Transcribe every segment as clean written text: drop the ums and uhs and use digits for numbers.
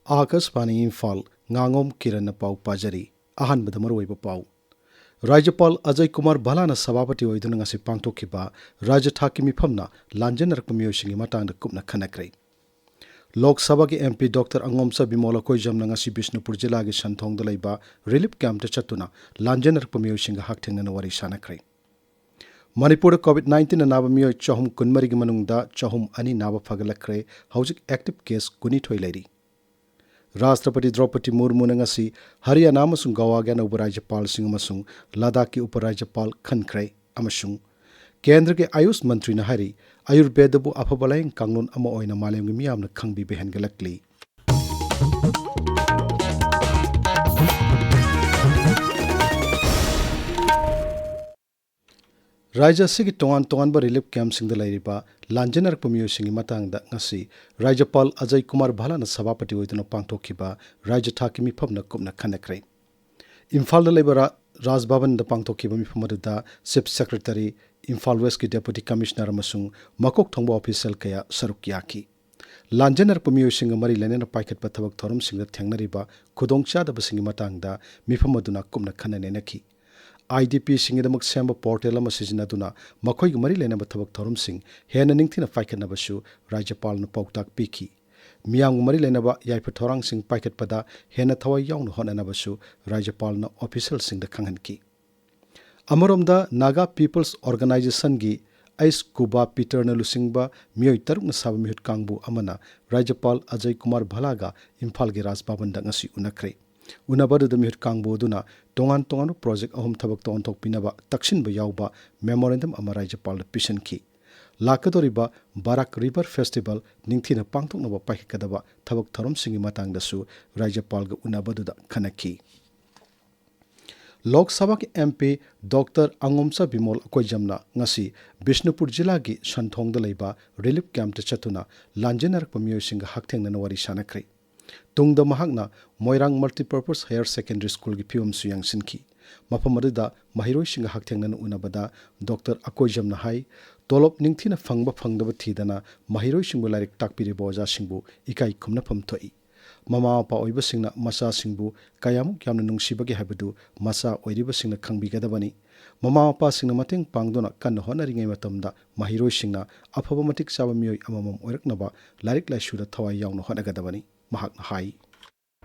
Akashvani Imphal Ngangom Kiran pau pajari ahanbada maruoiba pau Rajapal Ajay Kumar Bhalana sabapati oiduna ngasi pangtokhiba Rajya Thaki mifamna lanjanarkpa miyoshingi matangda kupna khanakrai Lok Sabha ki MP Dr. Angomsa Bimola Koijamna ngasi Bishnupur jila gi Shanthongda laiba relief camp ta chatuna lanjanarkpa miyoshinga hakthengna wari sanakrai Manipur COVID-19 naba miyo chahum kunmari gi manungda chahum ani naba phagalakre hojik active case kuni thoi lairi Rashtrapati Draupadi Murmu ngasi Haryana amasung Goa ga nauba Rajyapal sing amasung Ladakh ki Uparajyapal khankhrai amasung Kendra ke Ayush Mantri na hari Ayurveda bu afabalayang kanglon ama oina malem gi miyamna khangbi behengalakli Raja sigi tongan ba relief camp sing da lairiba lanjanar pamiyo singi matang da ngasi Rajapal Ajay Kumar Bhalana sabapati oiduna pangtokhiba Rajya Thaki mifamna kupna khanakrai Imphal da laiba Raj Bhavan da pangtokhiba mifamadu da Chief Secretary Imphal West ki Deputy Commissioner amasung makok thongba official kaya saruk yaki lanjanar pamiyo singa mari lenena paikhat pa thabak thorum sing da thengnariba khudongcha da basingi matang da mifamaduna kupna khanane nakhi IDP singidamak semba portal ama sizinaduna makhoi gi mari lena bathabak thorum sing hena ningthina paikhatna basu Rajyapal na pauktak piki miyang mari lena ba yaipa thorang sing paikhat pada hena thawai yaung honana basu Rajyapal na official sing da khanghan ki Amaromda Naga People's Organization gi Ais Kuba Peter na lusingba miyoi taruk na sab mihut kangbu amana Rajyapal Ajay Kumar Bhalaga Imphal gi Raj Bhavan da ngasi unakre Unabadu da mihut kangbu duna tongan project ahum thabak to ontok pinaba takshin ba yauba memorandum ama Rajyapal pisan ki lakadoriba Barak River Festival ningthina pangtok na ba paikadaba thabak thorom singi matang da su Rajyapal ga unabadu da khanaki Lok Sabha ki MP Dr. Angomsa Bimol Koijamna ngasi Bishnupur jila gi Shanthong da laiba relief camp ta chatuna lanjanar pamiyo singa hakthengna na wari sanakrai Tungda mahakna Moirang Multipurpose Higher Secondary School gi piwam suyang sinki mapamadida mahiroi singa hakthengna na unabada Dr. Akoijam na hai tolop ningthina phangdaba thidana mahiroi singbu larik takpiri boja singbu ikai khumna phamthoi mama pa oiba singna masa singbu kayamuk yamna nungsibagi habadu masa oiriba singna khangbi gadabani mama pa singna mateng pangdona kan honaringai matamda mahiroi singna afaba matik saba miyoi amamam oiraknaba larik laishuda thawai yaungna honagadabani mahak hai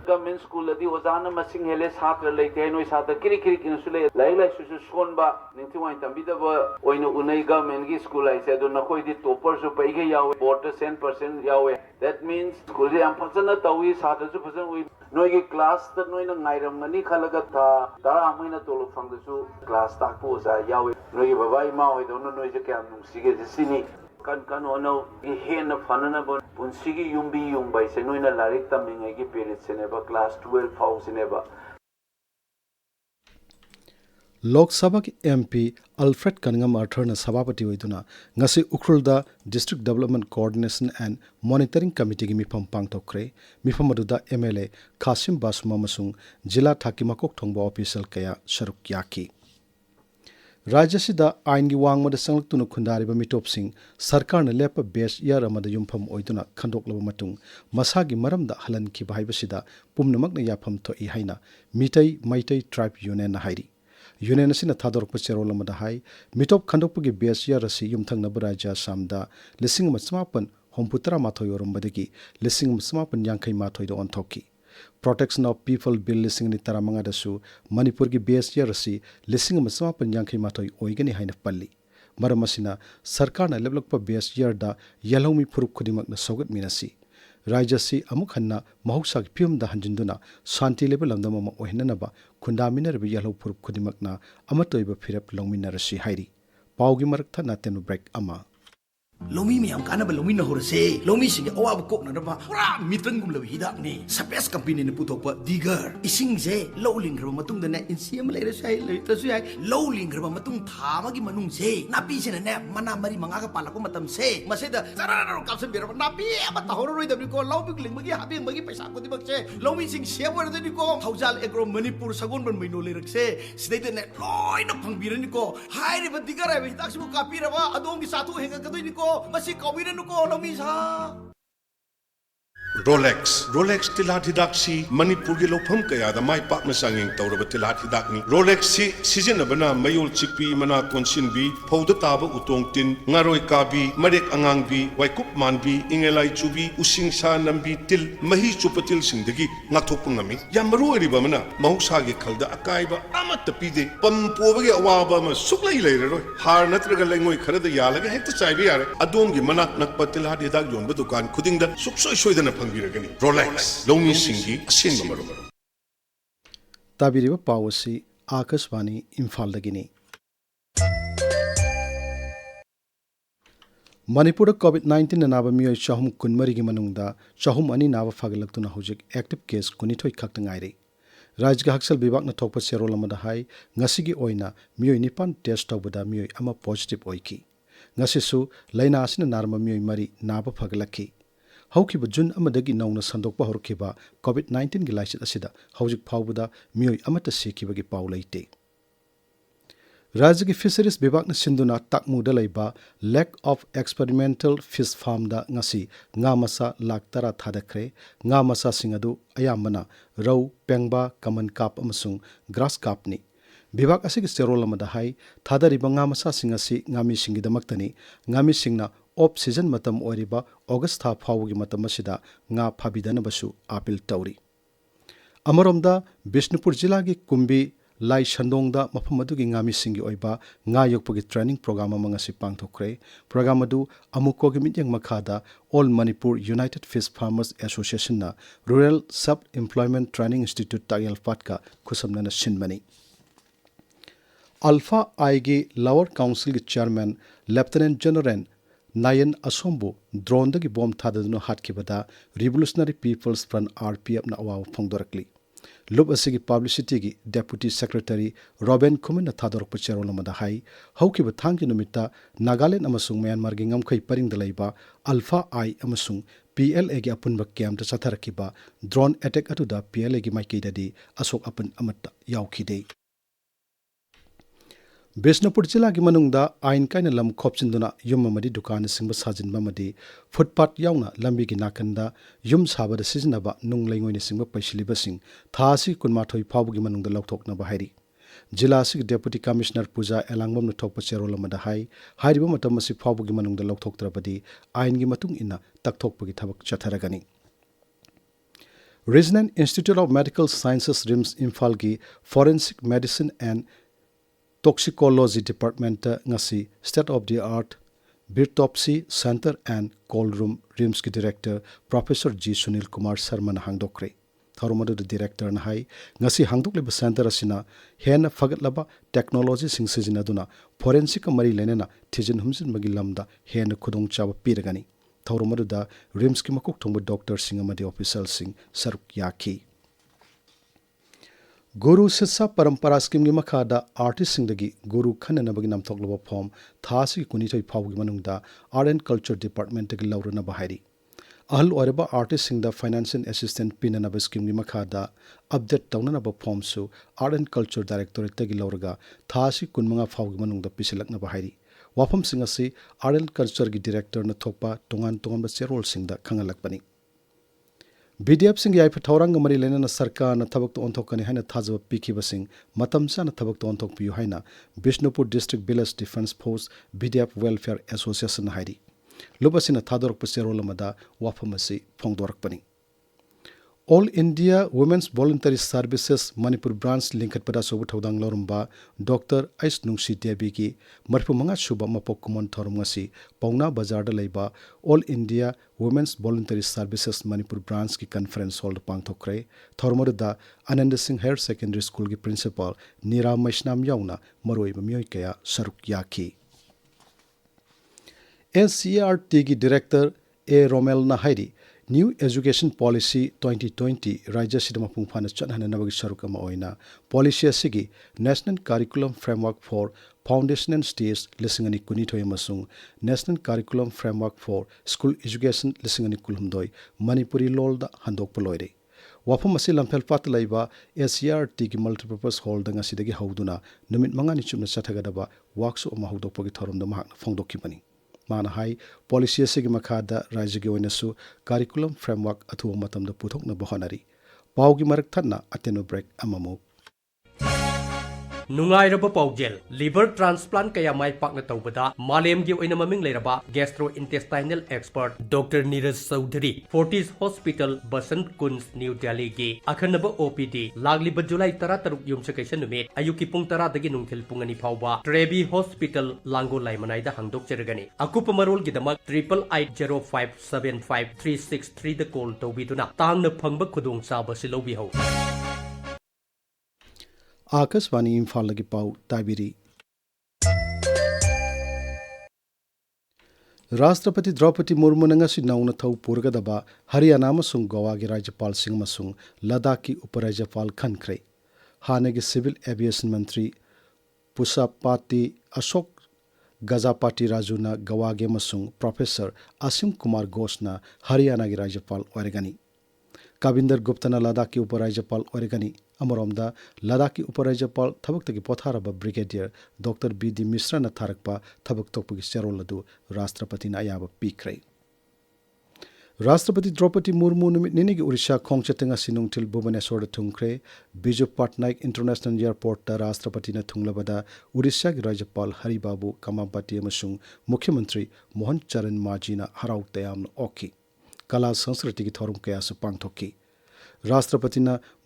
Government school adi ozana masing hele satra leite noi satra kiri kinusule lai susu skonba ninti wain tambida ba oina unai government gi school ai se do na khoi di topper su paige yawe board 10% yawe that means school di am phasana tawi satra su phasan oi noi gi class ta noi na ngairam ngani khalaga ta dara amina tolo phangda su class ta ko sa yawe noi gi baba ima oi do noi je kyam nung sige sini kan ono gi hen fanana bon punsigi yumbi yumbai se noina larik tamingai gi period seneba class 12 fau seneba Lok Sabha ki MP Alfred Kanngam Arthur na sabapati oiduna ngasi Ukhrulda District Development Coordination and Monitoring Committee gi mifam pangtokre mifamadudha MLA Khasim Basuma masung Jila Thaki makok thongba official kaya saruk yaki Rajya sida ain gi wangmada sanglutuna khundariba mitopsing sarkar na lepa base year amada yumpham oiduna khandoklaba matung masagi maramda halan ki bhaiba sida pumnamak na yapham thoi haina maitai tribe union na hairi union asina thadorpa cherol amada hai mitop khandokpa gi base year asi yumthang na rajya samda lising masmapan homputra mathoi orombadagi lising masmapan yankai mathoi do onthoki Protection of People Bill lising ni taramanga dasu Manipur ki base year asi lising masmapan yankai mathoi oigani haina palli maramasina sarkar na leblokpa base year da yalomi phurup khudimak na sogat minasi Rajya si amuk hanna mahausa ki pium da hanjinduna shanti level lamdama ma ohinanaba khundaminar bi yalo phurup khudimak na amatoiba phirap longminarasi hairi paugi marak tha na tenu break ama Lomi mi am kana ba lomi na horse lomi sing awa ba kok na ba pura mitran gum labi hidak ni space company ni putok pa digger ising je lowling gra matung da na insiam le re sai le ta su ai lowling gra matung tha ma gi manung je napi sina ne mana mari manga ka pala ko matam se mase da sarara ro kapsen bira napi aba ta horo roi da ko lobi ling magi habi magi paisa ko di bak se lomi sing se war da ni ko thaujal agro manipur sagon ban maino le rak se sidai da ne loi na phang bira ni ko hai re ba digger ai ba hidak su ka pi ra ba adong gi satu henga ka doi ni ko masi kawira nuko lomi sa Rolex tilat hidak si Manipur gi lopham kaya da mai pak na sanging tawraba tilat hidak ni Rolex si sizina bana mayol chikpi mana konsin bi phauda taba utong tin ngaroi ka bi marek angang bi waikup man bi ingelai chubi using sa nambi til mahi chupatil singdagi ngathok ngami yamru riba mana mahusha gi khalda akai ba amat pide pam poba gi awaba ma suklai leiroi har natraga lengoi kharada yalaga hekta chaibi yare adom gi manak nakpa tilat hidak yonba dukan khudingda suksoi soidana Rolex, Lomi Singi, Asin Maru. Tabiriba Pawasi, Akashvani, Imphal Dagini. Manipur COVID-19 naba miyoi chahum kunmarigi manungda chahum ani naba fagalaktuna hojik active case kunithoi khaktangairi. Rajga Haksal Bibak na thokpa serol amada hai ngasigi oina miyoi nipan test tawbada miyoi ama positive oiki. Ngasisu laina asina narma miyoi mari naba fagalakhi. Haukiba June amadagi nauna sandokpa horkiba COVID-19 gi laisit asida haujik phawbada miyoi amata sikibagi paulaite. Rajagi Fisheries Bibak na sinduna takmuda laiba lack of experimental fish farm da ngasi nga masa laktara thadakre nga masa singadu ayamana rau pengba kaman kap amasung grass kap ni. Bibak asigi serol amada hai thadariba nga masa singasi ngami singidamaktani ngami singna off season matam oriba August tha phawgi matam asida nga phabidana basu apil tauri. Amaromda Bishnupur jila gi kumbi lai shandongda mafam adugi ngami singi oiba nga yokpagi training program amanga si pangthokre program adu amuko gi mityang makhada All Manipur United Fish Farmers Association na Rural Sub Employment Training Institute tagel patka khusamna na sinmani. Alpha IG Lower Council gi chairman Lieutenant General Nayan Asombo drone dagi bomb thadaduna hatkibada Revolutionary People's Front RPF na awaw phongdorakli. Lub asigi publicity gi Deputy Secretary Robin Kumin thadorok pachero lamada hai haukiba thangki numita Nagaland amasung Myanmar gi ngamkhai paring dalaiba Alpha I amasung PLA gi apunba camp ta chatharakiba drone attack atuda PLA gi maikidadi asok apun amatta yaukhide. Bishnupur jila gi manungda ain kaina lam khopchinduna yum amadi dukan singba sajinba madi footpath yauna lambi gi nakanda yum sabada sizinaba nunglaingoi ni singba paisiliba sing thasi kunmathoi phabu gi manungda lokthokna ba hairi jila sig deputy commissioner puja elangbam na thokpa cherol amada hai hairiba matam asi phabu gi manungda lokthoktrabadi ain gi matung ina takthokpa gi thabak chatharagani. Regional Institute of Medical Sciences RIMS Imphal gi Forensic Medicine and Toxicology Department ngasi state of the art Autopsy Center and Cold Room RIMS ki director Professor G Sunil Kumar Sharma na hangdokre thoromadu director na hai ngasi hangdokleba center asina hen fagatlaba technology sing sijinaduna forensic mari lenena thijin humjin magi lamda hen khudong chawa piragani thoromadu da RIMS ki makok thongba doctor sing amadi official sing saruk yakhi. Guru Sitsa Parampara Scheme gi makhada artist singdagi Guru khananabagi namthokloba form thasi kunithoi phawgi manungda Art and Culture Department gi laurana bahari ahal oreba artist singda financial assistant pinanaba scheme gi makhada update tawnanaba form su Art and Culture Directorate gi lauraga thasi kunmanga phawgi manungda pisilakna bahari wafam singasi Art and Culture gi director na thokpa tongan ba cherol singda khangalakpani. BDF sing yai phathorang mari lenana sarkar na thabak to onthokani haina thajaba pikhiba sing matam sana thabak to onthok piu haina Bishnupur District Village Defence Force BDF Welfare Association hairi lubasina thadorok paserol amada wafamasi phongdorakpani. All India Women's Voluntary Services Manipur Branch Linkat pada sobu thodang lorumba Dr. Ais Nungsi Devi ki marpu manga suba mapok kumon thorum ngasi Pauna Bazar da leiba All India Women's Voluntary Services Manipur Branch ki conference hall pangthokre thormor da Anand Singh Higher Secondary School ki principal Nira Maishnam yauna maroi bamyoi kaya saruk yakhi. NCERT ki director A Romel na hairi New Education Policy 2020 Raja Sidama Pungfana Chanhana Nabagi Sarukama Oina Policy Asigi National Curriculum Framework for Foundation and Stage Lissingani Kunito Yamasung National Curriculum Framework for School Education Lissingani Kulumdoi Manipuri Lolda Handok Poloide Wafam Masi Lampel Patalaiba SCRT ki multipurpose hall danga sidagi hauduna numit mangani chumna chathagadaba workshop mahudok pagi thorum da mahak phongdokibani माना high policy असिगी मखादा राज्य की ओइनसु curriculum framework अथुवा मतमदा पुथोकनबा होनारी पाउगी मरक थन्ना अतेनो ब्रेक अममु नुंगाइरब पाउजेल लिवर ट्रांसप्लांट कया माई पाकना तौबदा मालेमगी ओइना ममिंग लेरबा gastrointestinal expert doctor Neeraj Chaudhary Fortis hospital Basant Kunj New Delhi की अखनब ओपीडी लागलिब जुलाई 13 युमसकैसन नुमित अयुकी पुंग 10 दगी नुंथिल पुंग 2 फाउबा ट्रेबी हॉस्पिटल लांगो लाइमनाइदा हांगदोकचरगनी अकुप मरोल गिदमक 8805753663 द कॉल तौबीदुना तांगना फंगब खुदोंग चाबा सिलोबी हौ आकाशवाणी इम्फाल लगी पाउ ताबिरी राष्ट्रपति द्रौपदी मुर्मू नंगसी नौना थौ पुरगदबा हरियाणा अमसुंग गोवा के राज्यपाल सिंह अमसुंग लद्दाख की उपराज्यपाल खनख्रे हानेगी सिविल एविएशन मंत्री पुष्पापाती अशोक गजापाटी राजूना गोवा के अमसुंग प्रोफेसर असीम कुमार घोषना हरियाणा के राज्यपाल ओरेगनी काबिंदर गुप्तना लद्दाख की उपराज्यपाल ओरेगनी अमरोमदा लद्दाख की उपराज्यपाल थबक पोथारब ब्रिगेडियर डॉक्टर बी.डी. मिश्रा थारकपा थबक तोपगी चेरोल अदु राष्ट्रपति अयाब पीख्रे राष्ट्रपति द्रौपदी मुर्मू नुमित निनी की उड़ीसा खोंगचतंग सिनुंगथिल भुवनेश्वर थुंख्रे बिजू पटनायक इंटरनेशनल एयरपोर्ट राष्ट्रपति थुंगलबदा उड़ीसा की राज्यपाल हरिबाबू कमापति अमसुंग मुख्यमंत्री मोहन चरण मांझीना हराउ तयामन ओकी कला संस्कृति की थौरम कयासु पांगथोकी राष्ट्रपति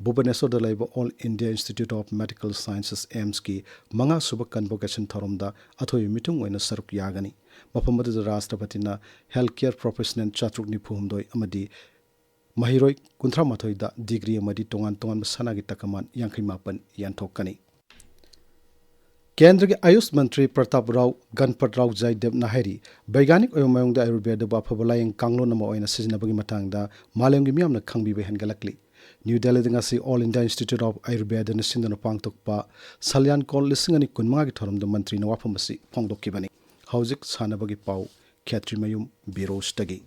Bhubaneswar All India Institute of Medical Sciences AIIMS की मंगा सुब कन्वोकेशन थौरमदा अथोय मिटुंग ओइना सरुक यागनी मफम राष्ट्रपति हेल्थ केयर प्रोफेशनल 494 महिरोय 38 डिग्री तोान तोान सनागी तकमान 59 यानथोकनी केंद्र के आयुष मंत्री प्रताप राव गणपत राव जयदेव नाहरी वैज्ञानिक मयोंग आयुर्वेद अफबलायंग कांगलोन सिजनबगी मतंगदा मालेमगी मियामना खंगबीबे हेनगलकली New Delhi All India Institute of Ayurveda सिंदन पांगतोकपा सल्यान कॉल 2025 की थोरमद मंत्री वाफम फोंदोकीबनी हौजिक सानबगी पाउ क्षेत्रीमयुम बिरोश तगी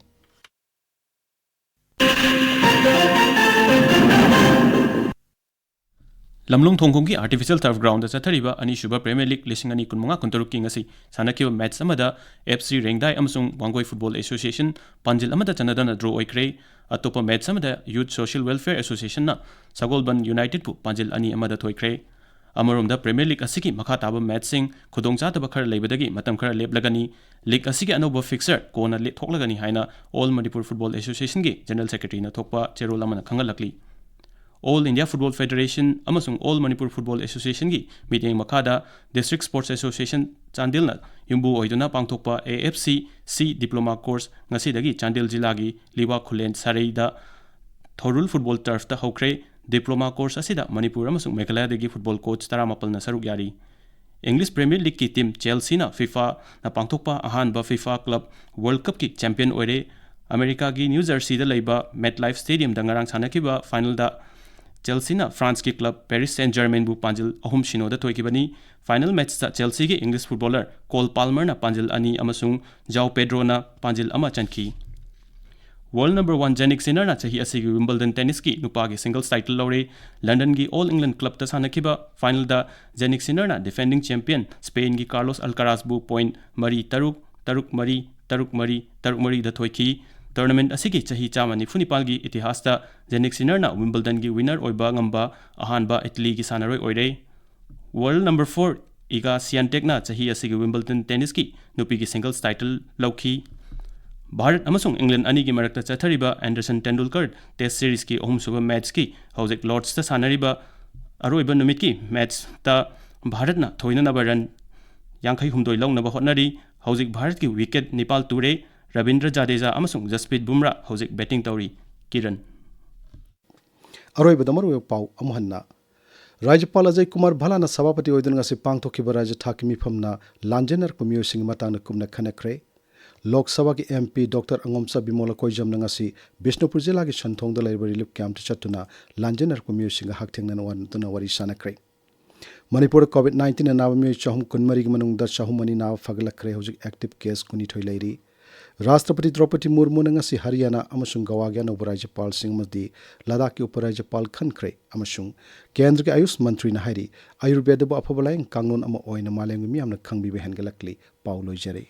लमलुंग थोंगोंग की आर्टिफिशियल टर्फ ग्राउंड चथरीबा अनीसुबा प्रीमियर लीग 2025 की ngasi sanakhiba मैच अमदा एफसी रेंगदाई अमसुंग वांगोई फुटबॉल एसोसिएशन पंजिल अमदा चनदन ड्रॉ ओइक्रे अतोपा मैच अमदा यूथ सोशल वेलफेयर एसोसिएशन ना सगोलबन यूनाइटेड पु पंजिल अनि अमदा थोइक्रे अमरोमदा प्रीमियर लीग असि की मखा ताबा मैच सिंग खुदोंचातबा खर लेबदगी मतम खर लेबलगनी लीग असि की अनोबा फिक्सर कोना ले थोकलगनी हाइना ऑल मणिपुर फुटबॉल एसोसिएशन की जनरल सेक्रेटरी ना थोकपा चेरोल अमना खंगलकली ऑल इंडिया फुटबॉल फेडरेशन अमसुंग ऑल मणिपुर फुटबॉल एसोसिएशन की मीटिंग मखादा डिस्ट्रिक्ट स्पोर्ट्स एसोसिएशन चांदिल युम्बू ओइदुना पांगथोकपा AFC C diploma course ngasi Chandel जिला की लिवा खुलेन सारेदा थोरुल फुटबॉल टर्फ हौख्रे डिप्लोमा कोर्स असिदा मणिपुर अमसुंग मेघालय फुटबॉल कोच 13 ना सरुक यारी इंग्लिश प्रीमियर लीग की टीम चेल्सी ना फीफा ना पांगथोकपा अहानबा फीफा क्लब वर्ल्ड कप की चैंपियन ओइरे अमेरिका की न्यू जर्सी लेबा मेटलाइफ स्टेडियम दंगरांग सानकिबा फाइनल दा चेल्सी ना फ्रांस की क्लब पेरिस सेंट जर्मेन बु पांजिल अहुम सिनोदा थोइकिबनी फाइनल मैच ता चेल्सी की इंग्लिश फुटबॉलर कोल पाल्मर ना पांजिल अनि अमसुंग जाओ पेड्रो ना पांजिल अमा चनखी वर्ल्ड नंबर 1 जेनिक सिनर ना चाही असि की विंबलडन टेनिस की नुपा की सिंगल्स टाइटल लौरे लंदन की ऑल इंग्लैंड क्लब ता सानकिबा फाइनल दा जेनिक सिनर ना डिफेंडिंग चैंपियन स्पेन की कार्लोस अल्काराज बु पॉइंट मरी तरुक मरी दा थोइकी टूर्नामेंट असिगी चाही चामा 94 की इतिहास जेनिक सिनर ना विंबलडन की विनर ओइबा ngamba अहानबा इटली की सानरोय ओइरे वर्ल्ड नंबर 4 इगा सियंटेक ना चाही असिगी विंबलडन टेनिस की नुपी की सिंगल्स टाइटल लौखी भारत अमसुंग इंग्लैंड अनि की मरकता चथरिबा एंडरसन टेंडुलकर टेस्ट सीरीज की अहुमसुबा मैच की हौजिक लॉर्ड्स ता सानरिबा अरोइबा नुमित की मैच ता भारत ना थोइननबा रन 53 लौनबा होटनरी हौजिक भारत की विकेट निपाल तुरे रविंद्र जाडेजा अमसुंग जसप्रीत बुमरा हौजिक बैटिंग तौरी किरण अरोइबा दमरो पाउ अमहन्ना राज्यपाल अजय कुमार भलाना सभापति ओइदन ngasi पांगथोखिबा राज्य थाकी मिफमना लांजेनर कुमियोसिंग मतांग कुमना खनखरे लोकसभा की MP doctor Angomcha Bimol Akoijam ngasi Bishnupur जिला की संथोंग द लाइब्रेरी रिलीफ कैंप चतुना लांजेनर कुमियोसिंग हाकथेंगन वनतुना वरी सानखरे मणिपुर कोविड-19 नाव मियोय चहुम कुनमरी की मनुंग द चहुमनी नाव फगलखरे हौजिक एक्टिव केस कुनिथोय लैरी राष्ट्रपति द्रौपदी मुर्मू ngasi हरियाणा अमसुंग गोवा के नव राज्यपाल सिंहमदी लद्दाख के उपराज्यपाल खनख्रे अमसुंग केंद्र के आयुष मंत्री नाहरी आयुर्वेद अफबलायंग कांगलोन अमा ओइना मालेंग मियामना खंगबीबे हेनगलकली पाउ लोइजरे।